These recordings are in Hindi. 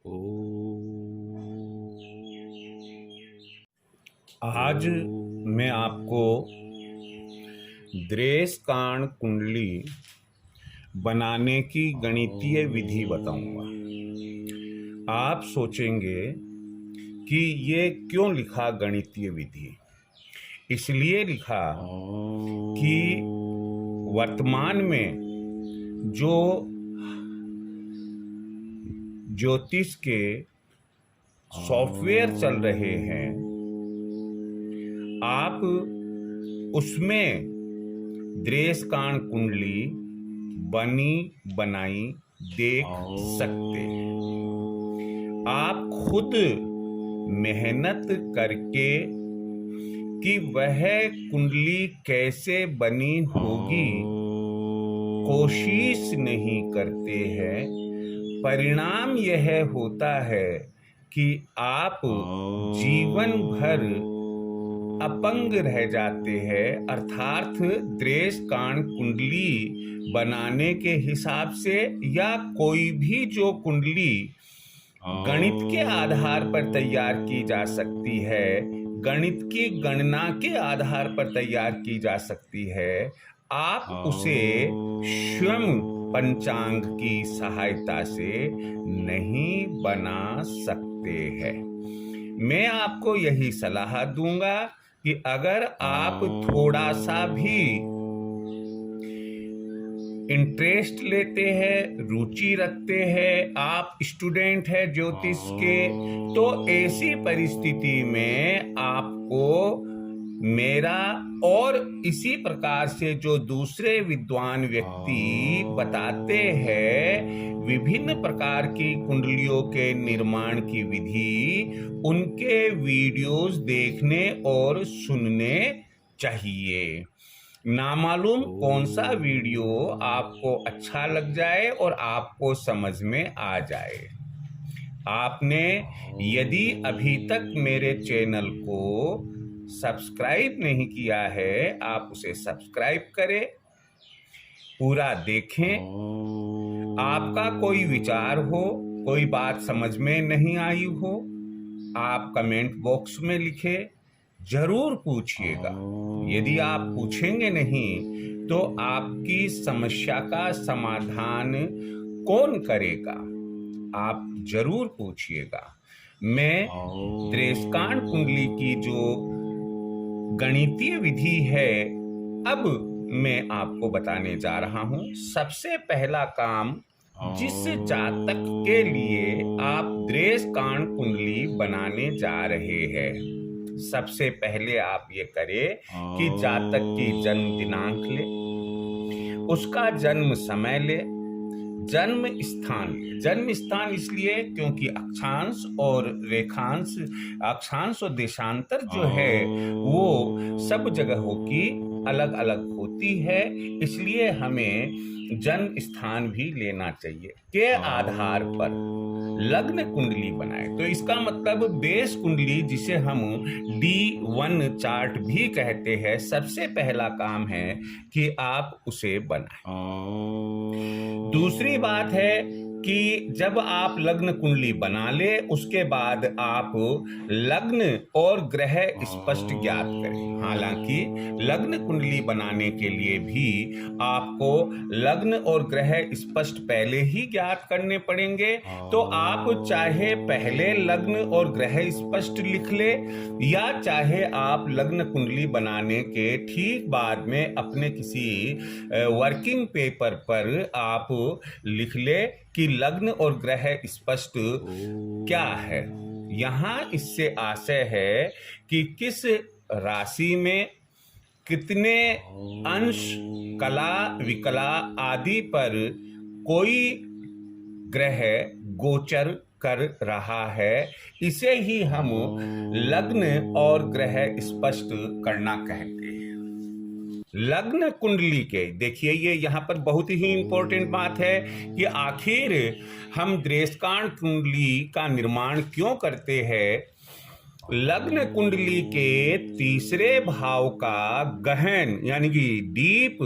आज मैं आपको द्रेसकाण कुंडली बनाने की गणितीय विधि बताऊंगा। आप सोचेंगे कि ये क्यों लिखा गणितीय विधि? इसलिए लिखा कि वर्तमान में जो ज्योतिष के सॉफ्टवेयर चल रहे हैं, आप उसमें द्रेसकाण कुंडली बनी बनाई देख सकते हैं। आप खुद मेहनत करके कि वह कुंडली कैसे बनी होगी कोशिश नहीं करते हैं। परिणाम यह होता है कि आप जीवन भर अपंग रह जाते हैं, अर्थात द्रेसकाण कुंडली बनाने के हिसाब से या कोई भी जो कुंडली गणित के आधार पर तैयार की जा सकती है, गणित की गणना के आधार पर तैयार की जा सकती है, आप उसे स्वयं पंचांग की सहायता से नहीं बना सकते हैं। मैं आपको यही सलाह दूंगा कि अगर आप थोड़ा सा भी इंटरेस्ट लेते हैं, रुचि रखते हैं, आप स्टूडेंट हैं ज्योतिष के, तो ऐसी परिस्थिति में आपको मेरा और इसी प्रकार से जो दूसरे विद्वान व्यक्ति बताते हैं विभिन्न प्रकार की कुंडलियों के निर्माण की विधि, उनके वीडियोस देखने और सुनने चाहिए। नामालूम कौन सा वीडियो आपको अच्छा लग जाए और आपको समझ में आ जाए। आपने यदि अभी तक मेरे चैनल को सब्सक्राइब नहीं किया है, आप उसे सब्सक्राइब करें, पूरा देखें। आपका कोई विचार हो, कोई बात समझ में नहीं आई हो, आप कमेंट बॉक्स में लिखें, जरूर पूछिएगा। यदि आप पूछेंगे नहीं तो आपकी समस्या का समाधान कौन करेगा? आप जरूर पूछिएगा। मैं द्रेसकाण कुंडली की जो गणितीय विधि है अब मैं आपको बताने जा रहा हूं। सबसे पहला काम, जिस जातक के लिए आप द्रेसकाण कुंडली बनाने जा रहे हैं, सबसे पहले आप ये करें कि जातक की जन्म दिनांक ले, उसका जन्म समय ले, जन्म स्थान ले। जन्म स्थान इसलिए क्योंकि अक्षांश और रेखांश, अक्षांश और देशांतर जो है वो सब जगहों की अलग अलग होती है, इसलिए हमें जन्म स्थान भी लेना चाहिए। के आधार पर लग्न कुंडली बनाए, तो इसका मतलब बेस कुंडली जिसे हम D1 चार्ट भी कहते हैं, सबसे पहला काम है कि आप उसे बनाएं। दूसरी बात है कि जब आप लग्न कुंडली बना ले, उसके बाद आप लग्न और ग्रह स्पष्ट ज्ञात करें। हालांकि लग्न कुंडली बनाने के लिए भी आपको लग्न और ग्रह स्पष्ट पहले ही ज्ञात करने पड़ेंगे, तो आप चाहे पहले लग्न और ग्रह स्पष्ट लिख ले, या चाहे आप लग्न कुंडली बनाने के ठीक बाद में अपने किसी वर्किंग पेपर पर आप लिख ले कि लग्न और ग्रह स्पष्ट क्या है। यहाँ इससे आशय है कि किस राशि में कितने अंश, कला विकला आदि पर कोई ग्रह गोचर कर रहा है, इसे ही हम लग्न और ग्रह स्पष्ट करना कहते हैं। लग्न कुंडली के देखिए, ये यहाँ पर बहुत ही इंपॉर्टेंट बात है कि आखिर हम द्रेसकाण कुंडली का निर्माण क्यों करते हैं। लग्न कुंडली के तीसरे भाव का गहन यानी कि डीप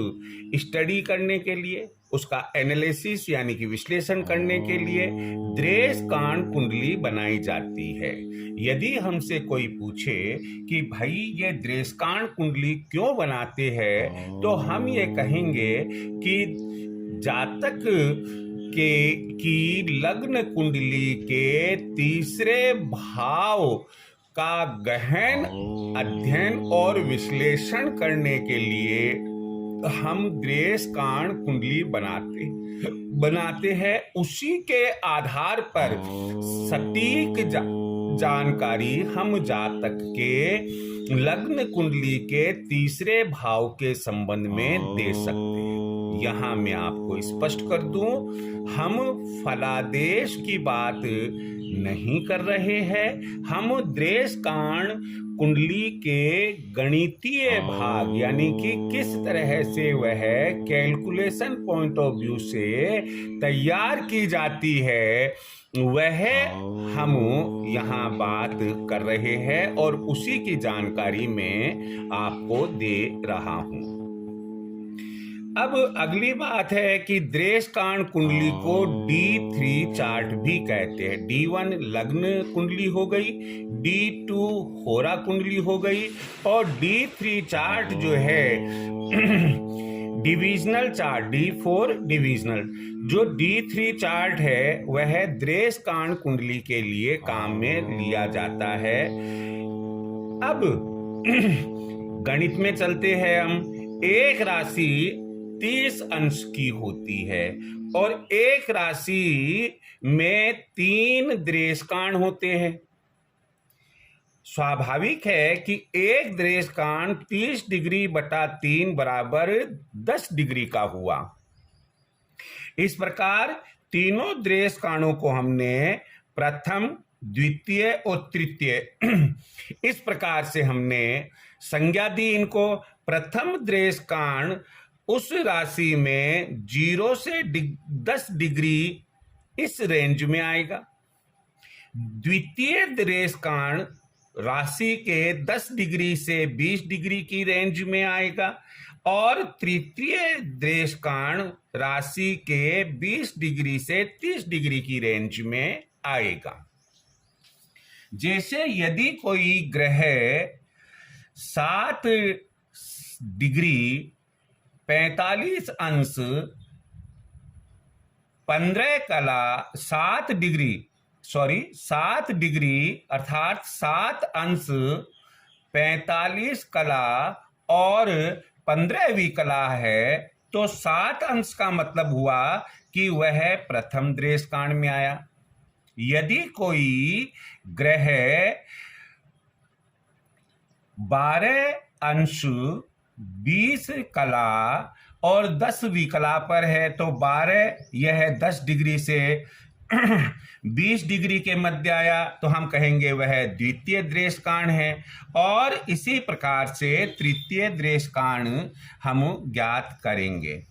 स्टडी करने के लिए, उसका एनालिसिस यानी कि विश्लेषण करने के लिए दृश कांड कुंडली बनाई जाती है। यदि हमसे कोई पूछे कि भाई ये दृश कांड कुंडली क्यों बनाते हैं, तो हम ये कहेंगे कि जातक के की लग्न कुंडली के तीसरे भाव का गहन अध्ययन और विश्लेषण करने के लिए हम दृश कांड कुंडली बनाते हैं। उसी के आधार पर सटीक जानकारी हम जातक के लग्न कुंडली के तीसरे भाव के संबंध में दे सकते हैं। यहाँ मैं आपको स्पष्ट कर दूं, हम फलादेश की बात नहीं कर रहे हैं। हम दृश कांड कुंडली के गणितीय भाग यानी कि किस तरह से वह कैलकुलेशन पॉइंट ऑफ व्यू से तैयार की जाती है, वह हम यहाँ बात कर रहे हैं और उसी की जानकारी मैं आपको दे रहा हूँ। अब अगली बात है कि दृश कांड कुंडली को D3 चार्ट भी कहते हैं। D1 लग्न कुंडली हो गई, D2 होरा कुंडली हो गई और D3 चार्ट जो है डिविजनल चार्ट, D4 डिविजनल। जो D3 चार्ट है वह दृश कांड कुंडली के लिए काम में लिया जाता है। अब गणित में चलते हैं हम। एक राशि 30 अंश की होती है और एक राशि में 3 दृश कांड होते हैं। स्वाभाविक है कि एक दृश कांड 30 डिग्री बटा 3 बराबर 10 डिग्री का हुआ। इस प्रकार तीनों दृश कांडों को हमने प्रथम, द्वितीय और तृतीय इस प्रकार से हमने संज्ञा दी इनको। प्रथम दृश कांड उस राशि में 0 से 10 डिग्री इस रेंज में आएगा। द्वितीय दृश कांड राशि के 10 डिग्री से 20 डिग्री की रेंज में आएगा और तृतीय दृश कांड राशि के 20 डिग्री से 30 डिग्री की रेंज में आएगा। जैसे यदि कोई ग्रह 7 डिग्री 45 अंश 15 कला 7 डिग्री अर्थात 7 अंश 45 कला और 15वीं कला है, तो 7 अंश का मतलब हुआ कि वह प्रथम दृश कांड में आया। यदि कोई ग्रह 12 अंश 20 कला और 10वीं कला पर है, तो 12 यह 10 डिग्री से 20 डिग्री के मध्य आया, तो हम कहेंगे वह द्वितीय दृश कांड है। और इसी प्रकार से तृतीय दृश कांड हम ज्ञात करेंगे।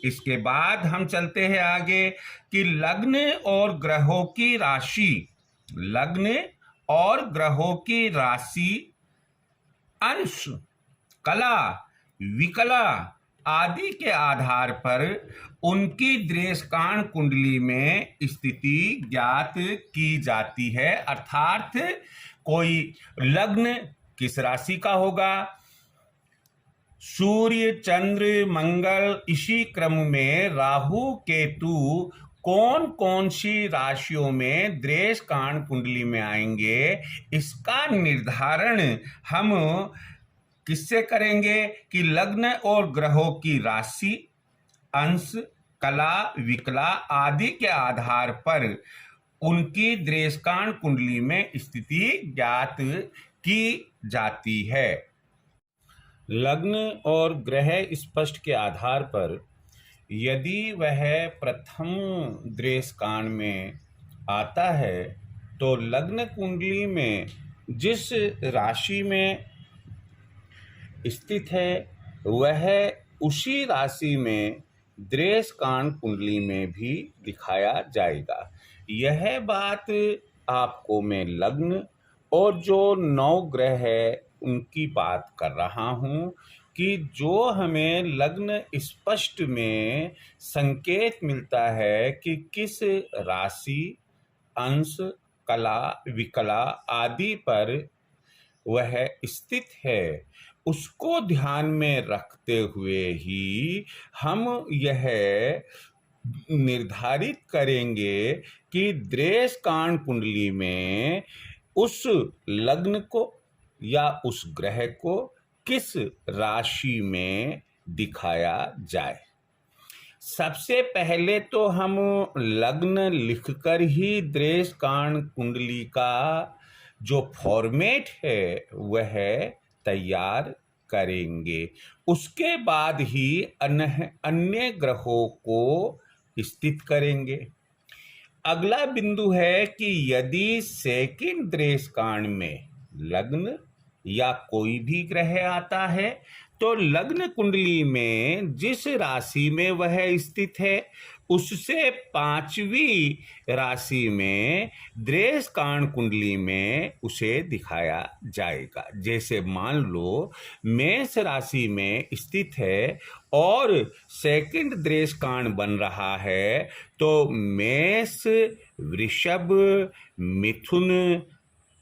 इसके बाद हम चलते हैं आगे कि लग्न और ग्रहों की राशि अंश, कला, विकला आदि के आधार पर उनकी दृश कांड कुंडली में स्थिति ज्ञात की जाती है। अर्थात कोई लग्न किस राशि का होगा, सूर्य, चंद्र, मंगल, इसी क्रम में राहु, केतु कौन कौन सी राशियों में दृश कांड कुंडली में आएंगे, इसका निर्धारण हम किससे करेंगे कि लग्न और ग्रहों की राशि, अंश, कला, विकला आदि के आधार पर उनकी दृश कांड कुंडली में स्थिति ज्ञात की जाती है। लग्न और ग्रह स्पष्ट के आधार पर यदि वह प्रथम दृश कांड में आता है, तो लग्न कुंडली में जिस राशि में स्थित है वह उसी राशि में दृश कांड कुंडली में भी दिखाया जाएगा। यह बात आपको मैं लग्न और जो 9 ग्रह है उनकी बात कर रहा हूँ कि जो हमें लग्न स्पष्ट में संकेत मिलता है कि किस राशि, अंश, कला, विकला आदि पर वह स्थित है, उसको ध्यान में रखते हुए ही हम यह निर्धारित करेंगे कि दृश कांड कुंडली में उस लग्न को या उस ग्रह को किस राशि में दिखाया जाए। सबसे पहले तो हम लग्न लिखकर ही दृश कांड कुंडली का जो फॉर्मेट है वह तैयार करेंगे। उसके बाद ही अन्य ग्रहों को स्थित करेंगे। अगला बिंदु है कि यदि सेकंड दृश कांड में लग्न या कोई भी ग्रह आता है तो लग्न कुंडली में जिस राशि में वह स्थित है उससे पांचवी राशि में दृश कांड कुंडली में उसे दिखाया जाएगा। जैसे मान लो मेष राशि में स्थित है और सेकंड दृश कांड बन रहा है तो मेष, वृषभ, मिथुन,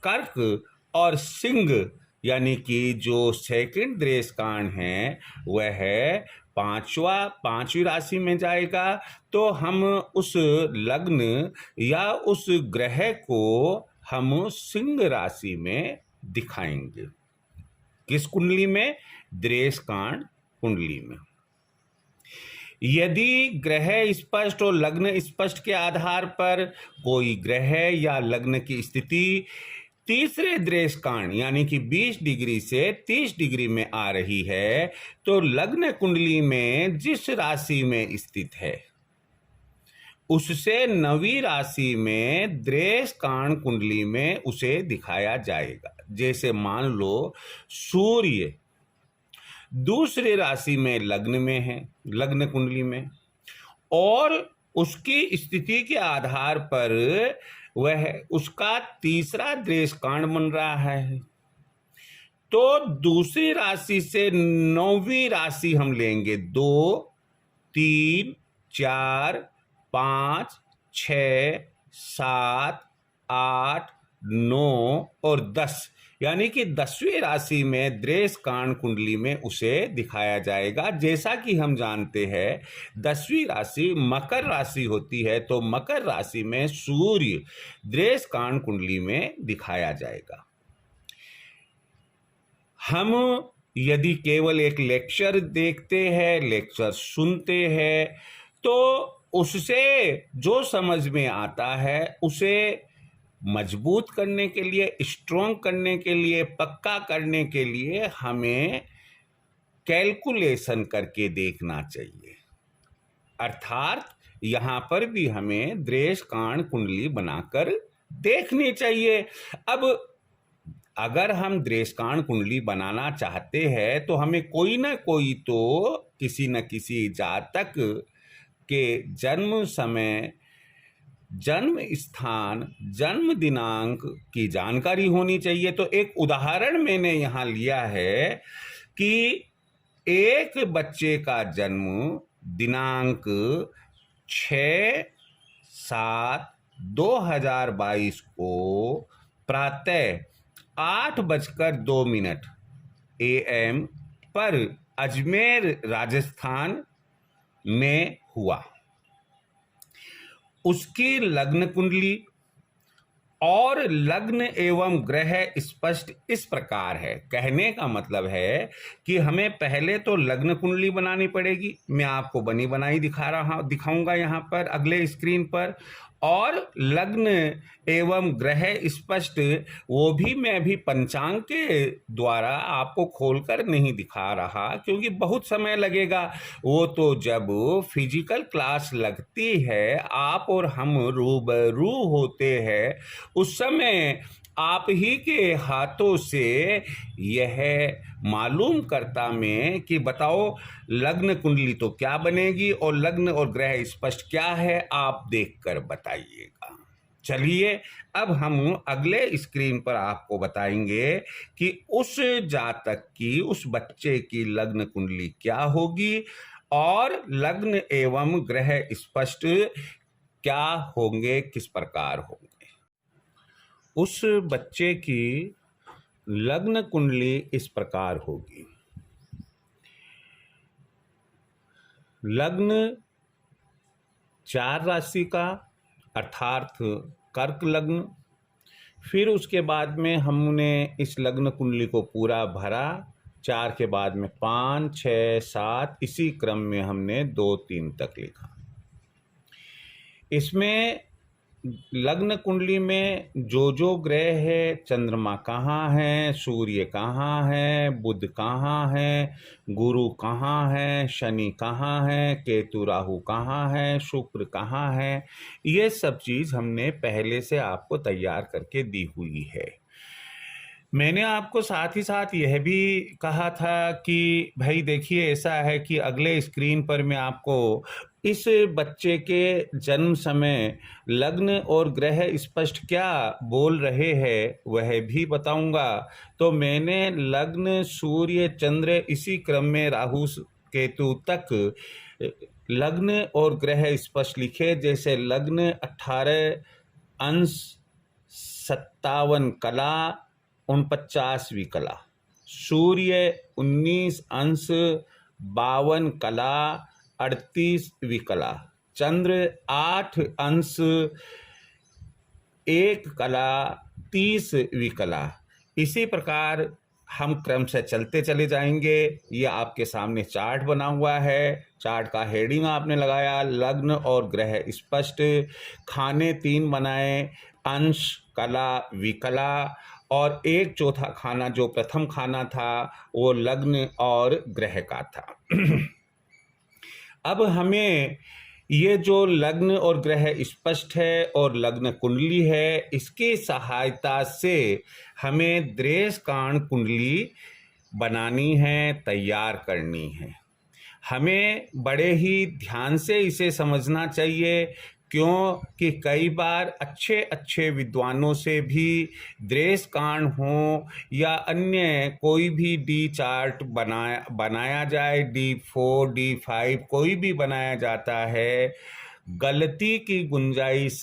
कर्क और सिंह यानी कि जो सेकंड दृश कांड है वह पांचवी राशि में जाएगा। तो हम उस लग्न या उस ग्रह को हम सिंह राशि में दिखाएंगे। किस कुंडली में? दृश कांड कुंडली में। यदि ग्रह स्पष्ट और लग्न स्पष्ट के आधार पर कोई ग्रह या लग्न की स्थिति तीसरे दृश कांड यानी कि 20 डिग्री से 30 डिग्री में आ रही है तो लग्न कुंडली में जिस राशि में स्थित है उससे नवी राशि में दृश कांड कुंडली में उसे दिखाया जाएगा। जैसे मान लो सूर्य दूसरी राशि में लग्न में है, लग्न कुंडली में, और उसकी स्थिति के आधार पर वह उसका तीसरा दृश कांड बन रहा है तो दूसरी राशि से नौवीं राशि हम लेंगे। 2, 3, 4, 5, 6, 7, 8, 9 और 10 यानी कि 10वीं राशि में दृश कांड कुंडली में उसे दिखाया जाएगा। जैसा कि हम जानते हैं 10वीं राशि मकर राशि होती है तो मकर राशि में सूर्य दृश कांड कुंडली में दिखाया जाएगा। हम यदि केवल एक लेक्चर देखते हैं, लेक्चर सुनते हैं तो उससे जो समझ में आता है उसे मजबूत करने के लिए, स्ट्रॉन्ग करने के लिए, पक्का करने के लिए हमें कैलकुलेशन करके देखना चाहिए। अर्थात यहाँ पर भी हमें दृश कांड कुंडली बनाकर देखनी चाहिए। अब अगर हम दृश कांड कुंडली बनाना चाहते हैं तो हमें कोई ना कोई तो किसी न किसी जातक के जन्म समय, जन्म स्थान, जन्म दिनांक की जानकारी होनी चाहिए। तो एक उदाहरण मैंने यहाँ लिया है कि एक बच्चे का जन्म दिनांक 6/7/2022 को प्रातः 8:02 AM पर अजमेर राजस्थान में हुआ। उसकी लग्न कुंडली और लग्न एवं ग्रह स्पष्ट इस प्रकार है। कहने का मतलब है कि हमें पहले तो लग्न कुंडली बनानी पड़ेगी। मैं आपको बनी बनाई दिखाऊंगा यहाँ पर अगले स्क्रीन पर, और लग्न एवं ग्रह स्पष्ट वो भी मैं भी पंचांग के द्वारा आपको खोलकर नहीं दिखा रहा क्योंकि बहुत समय लगेगा। वो तो जब फिजिकल क्लास लगती है, आप और हम रूबरू होते हैं, उस समय आप ही के हाथों से यह मालूम करता मैं कि बताओ लग्न कुंडली तो क्या बनेगी और लग्न और ग्रह स्पष्ट क्या है, आप देखकर बताइएगा। चलिए अब हम अगले स्क्रीन पर आपको बताएंगे कि उस जातक की, उस बच्चे की लग्न कुंडली क्या होगी और लग्न एवं ग्रह स्पष्ट क्या होंगे, किस प्रकार होंगे। उस बच्चे की लग्न कुंडली इस प्रकार होगी। लग्न 4 राशि का अर्थात कर्क लग्न, फिर उसके बाद में हमने इस लग्न कुंडली को पूरा भरा, 4 के बाद में 5, 6, 7 इसी क्रम में हमने 2, 3 तक लिखा। इसमें लग्न कुंडली में जो ग्रह है, चंद्रमा कहाँ है, सूर्य कहाँ है, बुध कहाँ है, गुरु कहाँ है, शनि कहाँ है, केतु राहु कहाँ है, शुक्र कहाँ है, ये सब चीज़ हमने पहले से आपको तैयार करके दी हुई है। मैंने आपको साथ ही साथ यह भी कहा था कि भाई देखिए ऐसा है कि अगले स्क्रीन पर मैं आपको इस बच्चे के जन्म समय लग्न और ग्रह स्पष्ट क्या बोल रहे हैं वह भी बताऊंगा। तो मैंने लग्न, सूर्य, चंद्र इसी क्रम में राहु केतु तक लग्न और ग्रह स्पष्ट लिखे। जैसे लग्न 18 अंश 57 कला 49वीं कला, सूर्य 19 अंश 52 कला 38वीं कला, चंद्र 8 अंश 1 कला 30वीं कला। इसी प्रकार हम क्रम से चलते चले जाएंगे। ये आपके सामने चार्ट बना हुआ है, चार्ट का हेडिंग आपने लगाया लग्न और ग्रह स्पष्ट, खाने 3 बनाए, अंश, कला, विकला, और 1/4 खाना जो प्रथम खाना था वो लग्न और ग्रह का था। अब हमें ये जो लग्न और ग्रह स्पष्ट है और लग्न कुंडली है, इसकी सहायता से हमें दृश्य कांड कुंडली बनानी है, तैयार करनी है। हमें बड़े ही ध्यान से इसे समझना चाहिए, क्योंकि कई बार अच्छे अच्छे विद्वानों से भी दृश्य कांड हो या अन्य कोई भी डी चार्ट बनाया जाए, D4, D5 कोई भी बनाया जाता है, गलती की गुंजाइश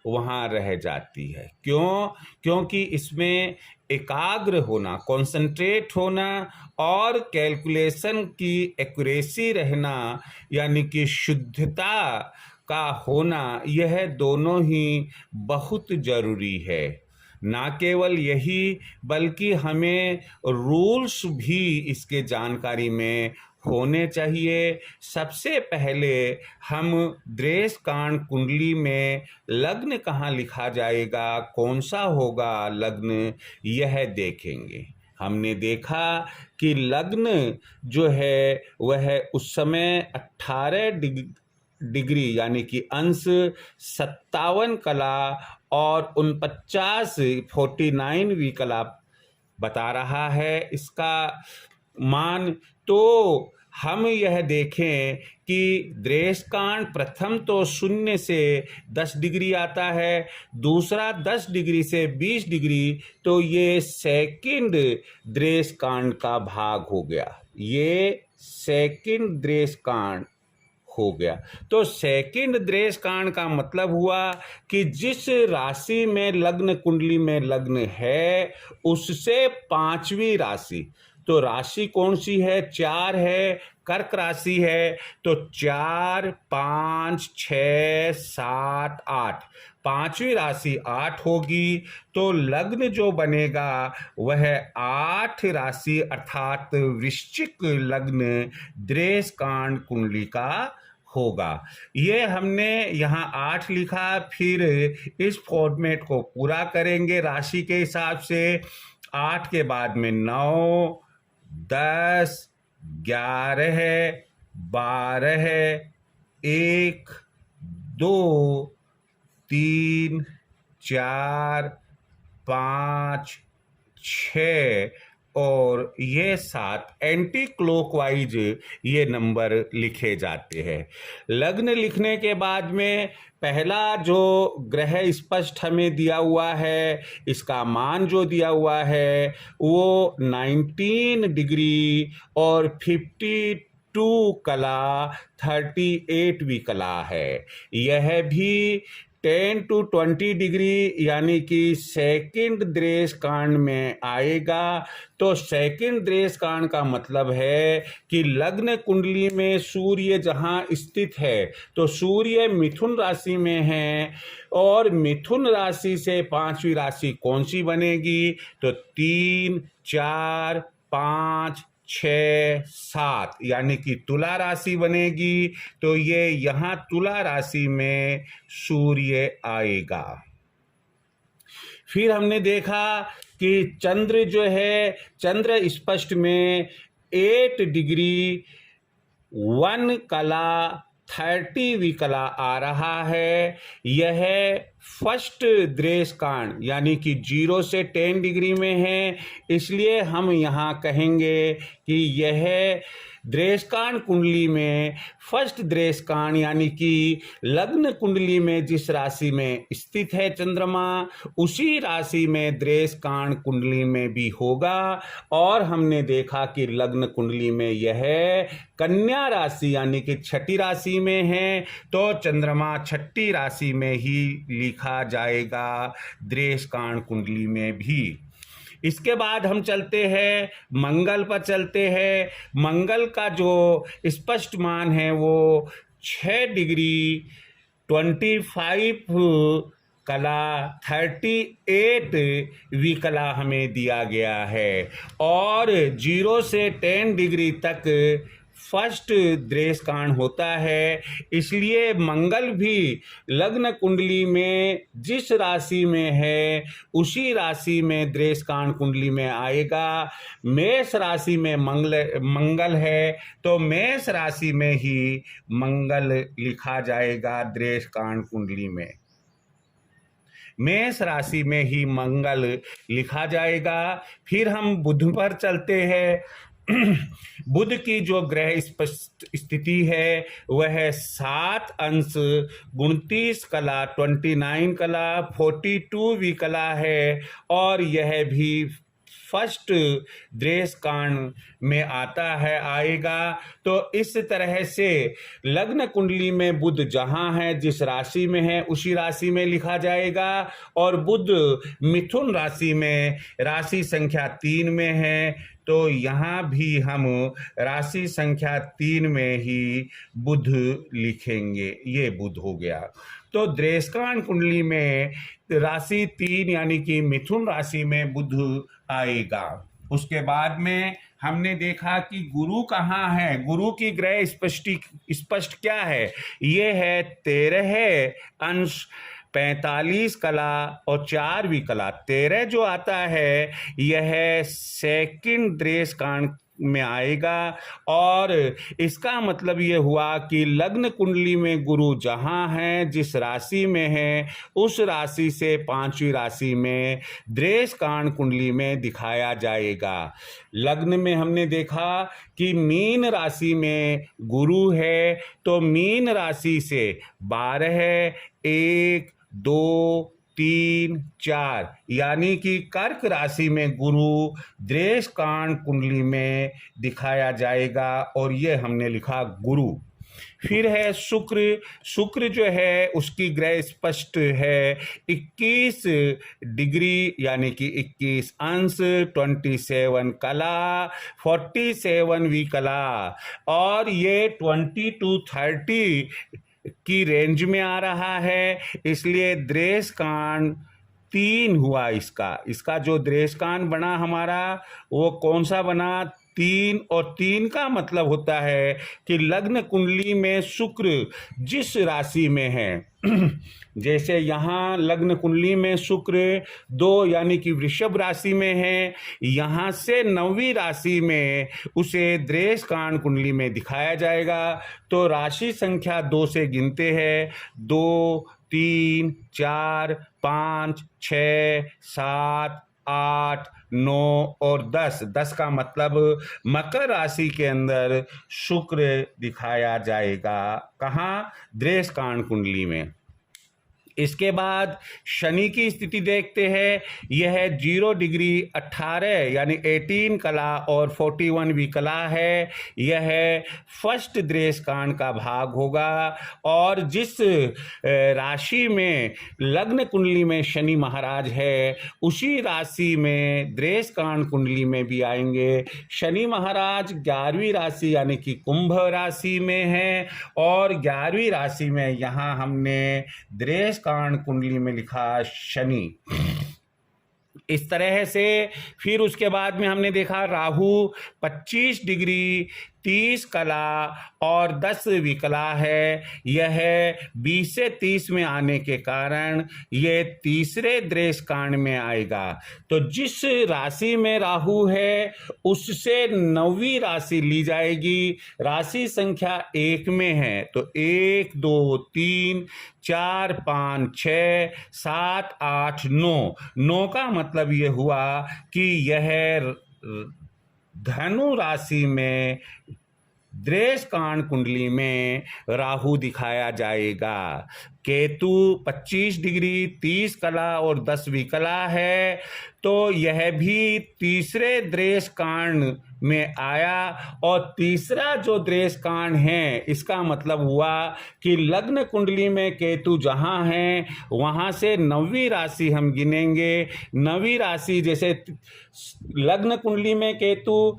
वहाँ रह जाती है। क्योंकि इसमें एकाग्र होना, कंसंट्रेट होना और कैलकुलेशन की एक्यूरेसी रहना, यानी कि शुद्धता का होना, यह दोनों ही बहुत जरूरी है। ना केवल यही बल्कि हमें रूल्स भी इसके जानकारी में होने चाहिए। सबसे पहले हम दृश्य कांड कुंडली में लग्न कहाँ लिखा जाएगा, कौन सा होगा लग्न, यह देखेंगे। हमने देखा कि लग्न जो है वह उस समय 18 डिग्री यानी कि अंश 57 कला और 49वीं कला बता रहा है इसका मान। तो हम यह देखें कि दृश्यकांड प्रथम तो 0 से 10 डिग्री आता है, दूसरा 10 डिग्री से 20 डिग्री, तो ये सेकंड दृश्यकांड का भाग हो गया, ये सेकंड दृश्यकांड हो गया। तो सेकंड दृश्यकांड का मतलब हुआ कि जिस राशि में लग्न कुंडली में लग्न है उससे 5वीं राशि, तो राशि कौन सी है, 4 है, कर्क राशि है, तो 4, 5, 6, 7, 8, 5वीं राशि 8 होगी। तो लग्न जो बनेगा वह 8 राशि अर्थात वृश्चिक लग्न दृश्यकांड कुंडली का होगा। ये हमने यहाँ 8 लिखा, फिर इस फॉर्मेट को पूरा करेंगे राशि के हिसाब से। 8 के बाद में 9, 10, 11, 12, 1, 2, 3, 4, 5, 6 और ये 7 एंटी क्लॉकवाइज ये नंबर लिखे जाते हैं। लग्न लिखने के बाद में पहला जो ग्रह स्पष्ट हमें दिया हुआ है, इसका मान जो दिया हुआ है वो 19 डिग्री और 52 कला 38वीं कला है। यह भी 10 to 20 डिग्री यानी कि सेकंड द्रेस कांड में आएगा। तो सेकंड द्रेस कांड का मतलब है कि लग्न कुंडली में सूर्य जहां स्थित है, तो सूर्य मिथुन राशि में है और मिथुन राशि से 5वीं राशि कौन सी बनेगी, तो 3, 4, 5, 6, 7 यानी कि तुला राशि बनेगी। तो ये यहाँ तुला राशि में सूर्य आएगा। फिर हमने देखा कि चंद्र जो है, चंद्र स्पष्ट में 8 डिग्री 1 कला 30वीं कला आ रहा है। यह फर्स्ट द्रेस कांड यानी कि 0 से 10 डिग्री में है, इसलिए हम यहाँ कहेंगे कि यह द्रेसकांड कुंडली में फर्स्ट द्रेसकांड यानी कि लग्न कुंडली में जिस राशि में स्थित है चंद्रमा, उसी राशि में द्रेसकांड कुंडली में भी होगा। और हमने देखा कि लग्न कुंडली में यह कन्या राशि यानी कि 6ठी राशि में है, तो चंद्रमा 6ठी राशि में ही लिखा जाएगा द्रेसकांड कुंडली में भी। इसके बाद हम चलते हैं मंगल पर चलते हैं। मंगल का जो स्पष्ट मान है वो 6 डिग्री 25 कला 38वीं कला हमें दिया गया है और 0 से 10 डिग्री तक फर्स्ट द्रेसकांड होता है। इसलिए मंगल भी लग्न कुंडली में जिस राशि में है उसी राशि में द्रेसकांड कुंडली में आएगा। मेष राशि में मंगल है, तो मेष राशि में ही मंगल लिखा जाएगा द्रेसकांड कुंडली में। मेष राशि में ही मंगल लिखा जाएगा। फिर हम बुध पर चलते हैं। बुध की जो ग्रह स्थिति है वह 7 अंश 29 कला 29 कला 42वीं कला है और यह भी फर्स्ट द्रेसकांड में आता है आएगा। तो इस तरह से लग्न कुंडली में बुध जहां है जिस राशि में है उसी राशि में लिखा जाएगा। और बुध मिथुन राशि में राशि संख्या 3 में है, तो यहाँ भी हम राशि संख्या 3 में ही बुध लिखेंगे। ये बुध हो गया। तो द्रेसकांड कुंडली में राशि 3 यानी कि मिथुन राशि में बुध आएगा। उसके बाद में हमने देखा कि गुरु कहाँ है। गुरु की ग्रह स्पष्ट क्या है, ये है 13 अंश 45 कला और 4वीं कला। 13 जो आता है यह सेकंड द्रेसकांड में आएगा और इसका मतलब ये हुआ कि लग्न कुंडली में गुरु जहां है जिस राशि में है उस राशि से 5वीं राशि में द्रेसकांड कुंडली में दिखाया जाएगा। लग्न में हमने देखा कि मीन राशि में गुरु है, तो मीन राशि से 12 1 2 3 4 यानी कि कर्क राशि में गुरु द्रेसकांड कुंडली में दिखाया जाएगा और ये हमने लिखा गुरु। फिर है शुक्र। शुक्र जो है उसकी ग्रह स्पष्ट है 21 डिग्री यानी कि 21 अंश 27 कला 47वीं कला और ये 20 to 30 की रेंज में आ रहा है, इसलिए द्रेसकांड 3 हुआ। इसका जो द्रेसकांड बना हमारा वो कौन सा बना, 3। और 3 का मतलब होता है कि लग्न कुंडली में शुक्र जिस राशि में है जैसे यहाँ लग्न कुंडली में शुक्र 2 यानी कि वृषभ राशि में है, यहाँ से 9वीं राशि में उसे द्रेसकांड कुंडली में दिखाया जाएगा। तो राशि संख्या 2 से गिनते हैं 2 3 4 5 6 7 8, 9 और 10। 10 का मतलब मकर राशि के अंदर शुक्र दिखाया जाएगा। कहाँ? दृष्टकांड कुंडली में। इसके बाद शनि की स्थिति देखते हैं। यह 0 डिग्री 18 यानी 18 कला और 41 विकला है। यह फर्स्ट दृष्टकांड का भाग होगा। और जिस राशि में लग्न कुंडली में शनि महाराज है, उसी राशि में दृष्टकांड कुंडली में भी आएंगे। शनि महाराज 11वीं राशि यानी कि कुंभ राशि में है, और 11वीं राशि में यहाँ हमने दृष्टकांड कुंडली में लिखा शनि। इस तरह से फिर उसके बाद में हमने देखा राहु 25 डिग्री 30 कला और 10 विकला है। यह 20 से 30 में आने के कारण ये तीसरे दृष्टकांड में आएगा। तो जिस राशि में राहु है उससे 9वीं राशि ली जाएगी। राशि संख्या 1 में है तो 1, 2, 3, 4, 5, 6, 7, 8, 9। 9 का मतलब ये हुआ कि यह धनु राशि में दृष्टकांड कुंडली में राहु दिखाया जाएगा। केतु 25 डिग्री 30 कला और 10 विकला है, तो यह भी तीसरे दृष्टकांड में आया। और तीसरा जो दृष्टकांड है इसका मतलब हुआ कि लग्न कुंडली में केतु जहाँ है वहाँ से 9वीं राशि हम गिनेंगे। 9वीं राशि जैसे लग्न कुंडली में केतु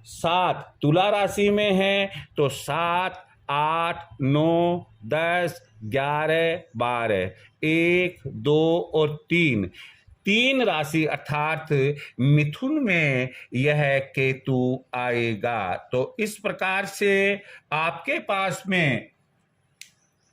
7 तुला राशि में है तो 7, 8, 9, 10, 11, 12, 1, 2 और 3 राशि अर्थात मिथुन में यह केतु आएगा। तो इस प्रकार से आपके पास में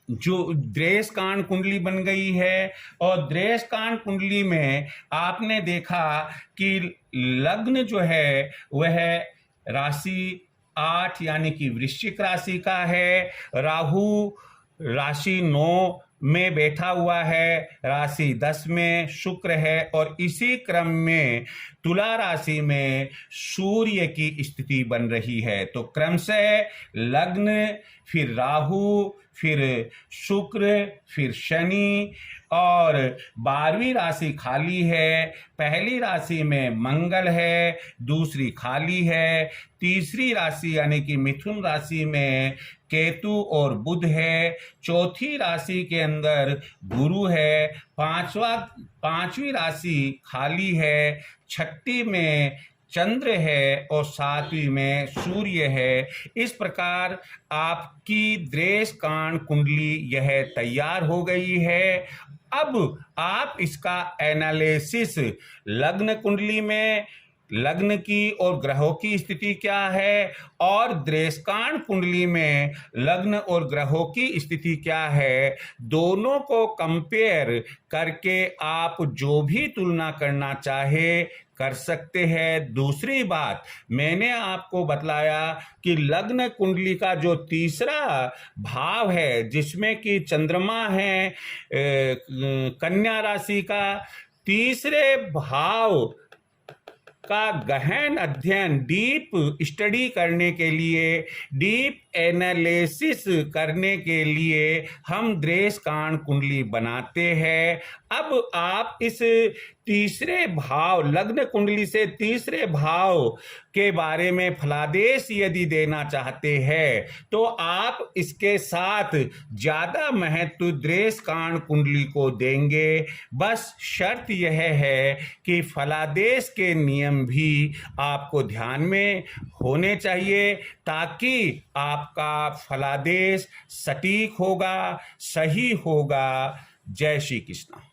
जो दृष्टकांड कुंडली बन गई है, और दृष्टकांड कुंडली में आपने देखा कि लग्न जो है वह राशि 8 यानी कि वृश्चिक राशि का है। राहु राशि 9 में बैठा हुआ है, राशि 10 में शुक्र है, और इसी क्रम में तुला राशि में सूर्य की स्थिति बन रही है। तो क्रमशः लग्न, फिर राहु, फिर शुक्र, फिर शनि, और 12वीं राशि खाली है। पहली राशि में मंगल है, दूसरी खाली है। तीसरी राशि यानी कि मिथुन राशि में केतु और बुध है। चौथी राशि के अंदर गुरु है। पांचवी राशि खाली है। छठी में चंद्र है और 7वीं में सूर्य है। इस प्रकार आपकी दृष्टकांड कुंडली यह तैयार हो गई है। अब आप इसका एनालिसिस लग्न कुंडली में लग्न की और ग्रहों की स्थिति क्या है, और दृष्टकांड कुंडली में लग्न और ग्रहों की स्थिति क्या है, दोनों को कंपेयर करके आप जो भी तुलना करना चाहे कर सकते हैं। दूसरी बात, मैंने आपको बतलाया कि लग्न कुंडली का जो तीसरा भाव है जिसमें कि चंद्रमा है कन्या राशि का, तीसरे भाव का गहन अध्ययन, डीप स्टडी करने के लिए, डीप एनालिसिस करने के लिए हम दृष्टकांड कुंडली बनाते हैं। अब आप इस तीसरे भाव, लग्न कुंडली से तीसरे भाव के बारे में फलादेश यदि देना चाहते हैं तो आप इसके साथ ज्यादा महत्व दृष्टकांड कुंडली को देंगे। बस शर्त यह है कि फलादेश के नियम भी आपको ध्यान में होने चाहिए, ताकि आपका फलादेश सटीक होगा, सही होगा। जय श्री कृष्ण।